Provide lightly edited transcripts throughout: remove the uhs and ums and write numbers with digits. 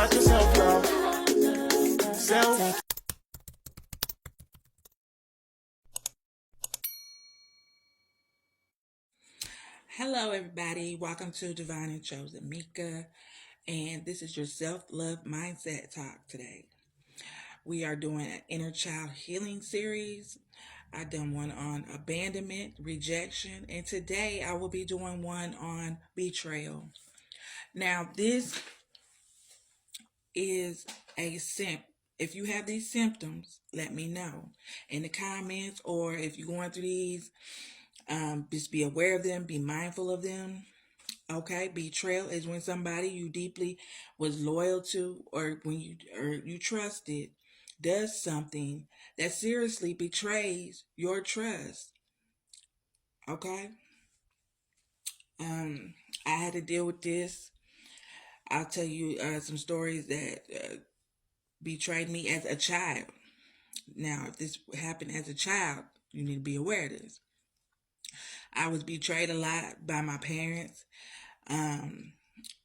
about your self-love. Self. Hello, everybody. Welcome to Divine and Chosen Mika, and this is your self-love mindset talk today. We are doing an inner child healing series. I done one on abandonment, rejection, and today I will be doing one on betrayal. Now, this is a simp. If you have these symptoms, let me know in the comments, or if you're going through these, just be aware of them, be mindful of them. Okay, betrayal is when somebody you deeply was loyal to, or when you trusted, does something that seriously betrays your trust. Okay, um, I had to deal with this. I'll tell you some stories that betrayed me as a child. Now, if this happened as a child, you need to be aware of this. I was betrayed a lot by my parents. Um,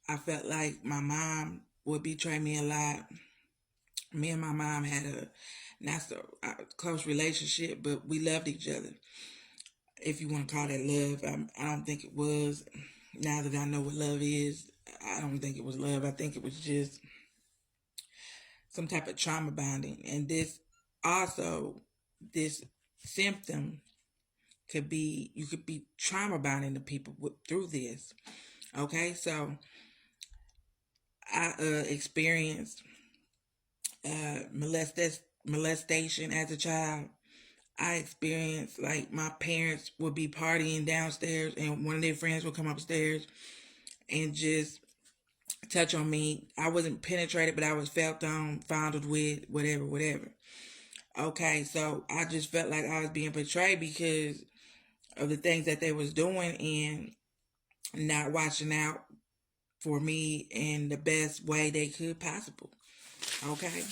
I felt like my mom would betray me a lot. Me and my mom had a not so close relationship, but we loved each other. If you want to call that love, I don't think it was. Now that I know what love is, I don't think it was love. I think it was just some type of trauma bonding. And this symptom could be, you could be trauma bonding to people through this. Okay, so I experienced molestation as a child. I experienced like my parents would be partying downstairs and one of their friends would come upstairs and just touch on me. I wasn't penetrated, but I was felt on, fondled with, whatever. Okay, so I just felt like I was being betrayed because of the things that they was doing and not watching out for me in the best way they could possible. Okay.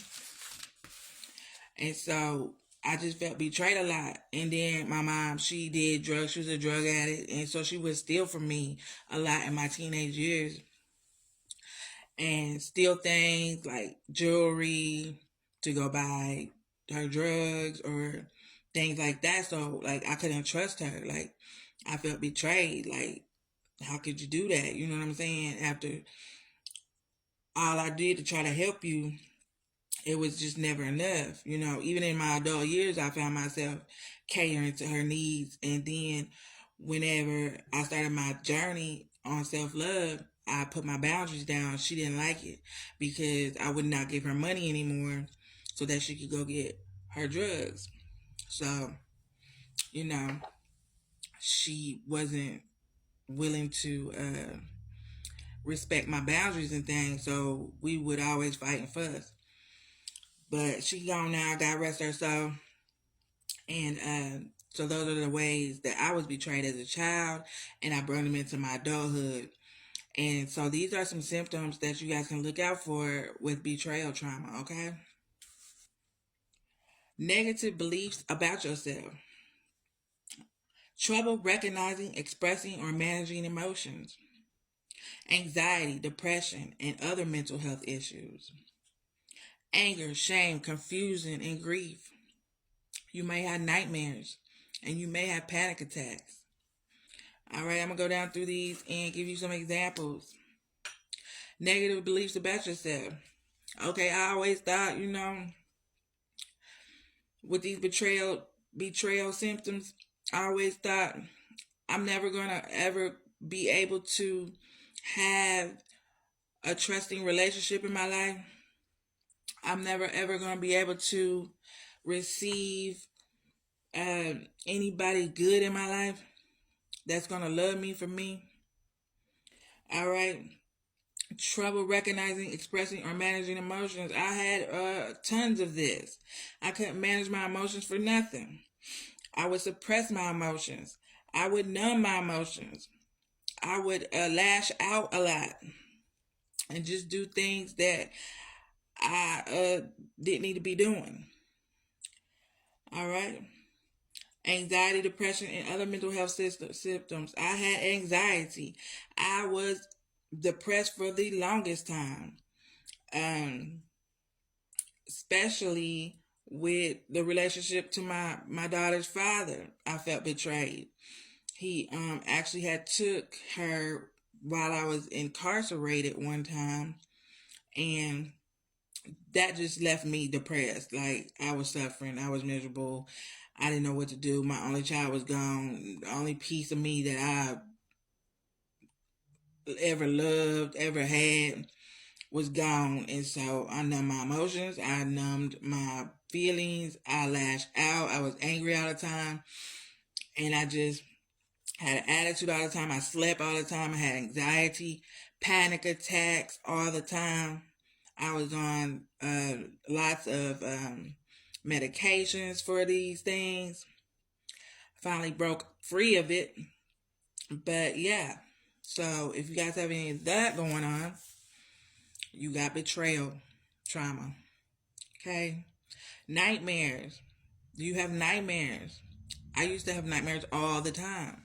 And so I just felt betrayed a lot. And then my mom, she did drugs. She was a drug addict. And so she would steal from me a lot in my teenage years and steal things like jewelry to go buy her drugs or things like that. So, like, I couldn't trust her. Like, I felt betrayed. Like, how could you do that? You know what I'm saying? After all I did to try to help you, it was just never enough. You know, even in my adult years, I found myself catering to her needs. And then whenever I started my journey on self love, I put my boundaries down. She didn't like it because I would not give her money anymore so that she could go get her drugs. So, you know, she wasn't willing to respect my boundaries and things. So we would always fight and fuss. But she gone now, God rest her soul. And so those are the ways that I was betrayed as a child, and I brought them into my adulthood. And so these are some symptoms that you guys can look out for with betrayal trauma, okay? Negative beliefs about yourself. Trouble recognizing, expressing, or managing emotions. Anxiety, depression, and other mental health issues. Anger, shame, confusion, and grief. You may have nightmares, and you may have panic attacks. All right, I'm going to go down through these and give you some examples. Negative beliefs about yourself. Okay, I always thought, with these betrayal symptoms, I always thought I'm never going to ever be able to have a trusting relationship in my life. I'm never ever going to be able to receive anybody good in my life that's going to love me for me. All right. Trouble recognizing, expressing, or managing emotions. I had tons of this. I couldn't manage my emotions for nothing. I would suppress my emotions. I would numb my emotions. I would lash out a lot and just do things that I didn't need to be doing. All right. Anxiety, depression, and other mental health symptoms. I had anxiety. I was depressed for the longest time. Um, especially with the relationship to my daughter's father. I felt betrayed. He actually had took her while I was incarcerated one time, and that just left me depressed. Like, I was suffering, I was miserable, I didn't know what to do. My only child was gone. The only piece of me that I ever loved, ever had, was gone. And so I numbed my emotions, I numbed my feelings, I lashed out, I was angry all the time, and I just had an attitude all the time. I slept all the time. I had anxiety, panic attacks all the time. I was on lots of medications for these things. Finally broke free of it. But yeah, so if you guys have any of that going on, you got betrayal trauma. Okay. Nightmares. You have nightmares. I used to have nightmares all the time.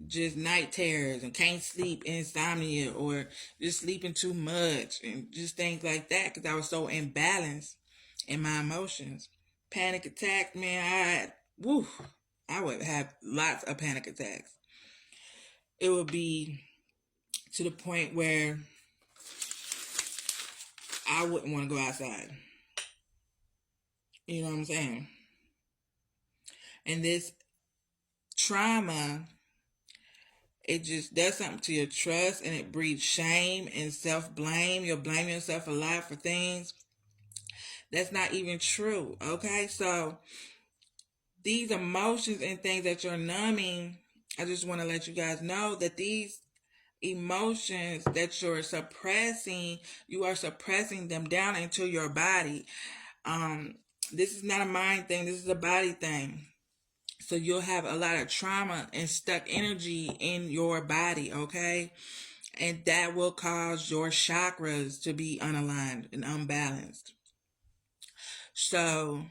Just night terrors and can't sleep, insomnia, or just sleeping too much, and just things like that because I was so imbalanced in my emotions. Panic attack, man, woo, I would have lots of panic attacks. It would be to the point where I wouldn't want to go outside. You know what I'm saying? And this trauma, it just does something to your trust, and it breeds shame and self blame. You'll blame yourself a lot for things that's not even true. Okay, so these emotions and things that you're numbing, I just want to let you guys know that these emotions that you're suppressing, you are suppressing them down into your body. Um, this is not a mind thing, this is a body thing. So you'll have a lot of trauma and stuck energy in your body, okay? And that will cause your chakras to be unaligned and unbalanced. So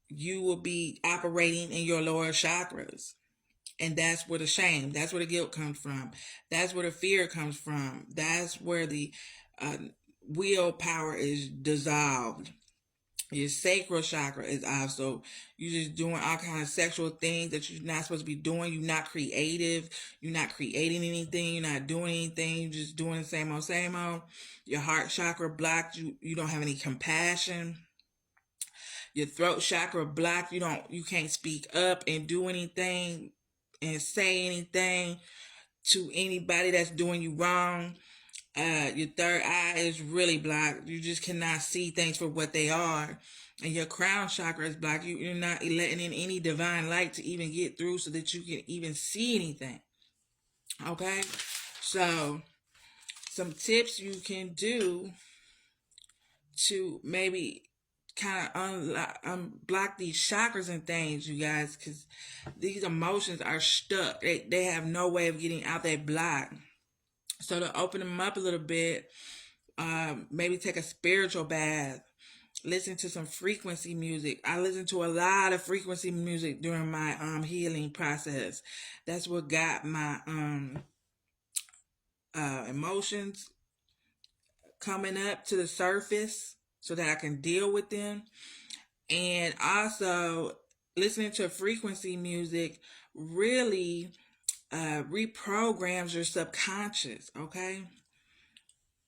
you will be operating in your lower chakras. And that's where the shame, that's where the guilt comes from. That's where the fear comes from. That's where the uh, willpower is dissolved. Your sacral chakra is off. So you're just doing all kind of sexual things that you're not supposed to be doing. You're not creative. You're not creating anything. You're not doing anything. You're just doing the same old, same old. Your heart chakra blocked. You don't have any compassion. Your throat chakra blocked. You can't speak up and do anything and say anything to anybody that's doing you wrong. Your third eye is really blocked. You just cannot see things for what they are. And your crown chakra is blocked. You're not letting in any divine light to even get through so that you can even see anything. Okay? So, some tips you can do to maybe kind of unblock these chakras and things, you guys, because these emotions are stuck. They have no way of getting out that block. So to open them up a little bit, maybe take a spiritual bath, listen to some frequency music. I listened to a lot of frequency music during my healing process. That's what got my emotions coming up to the surface so that I can deal with them. And also, listening to frequency music really reprograms your subconscious, okay?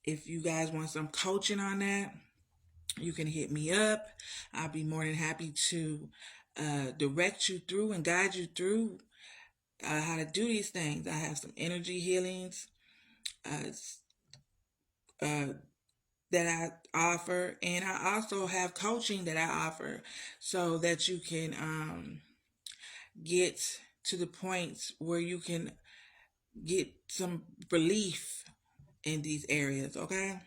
If you guys want some coaching on that, you can hit me up. I'll be more than happy to direct you through and guide you through how to do these things. I have some energy healings uh, uh, that I offer, and I also have coaching that I offer so that you can get to the point where you can get some relief in these areas, okay?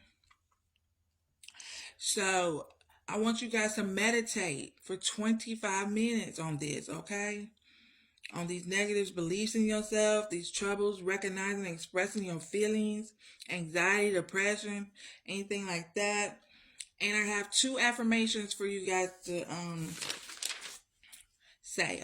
So I want you guys to meditate for 25 minutes on this, okay? On these negative beliefs in yourself, these troubles, recognizing and expressing your feelings, anxiety, depression, anything like that. And I have 2 affirmations for you guys to say.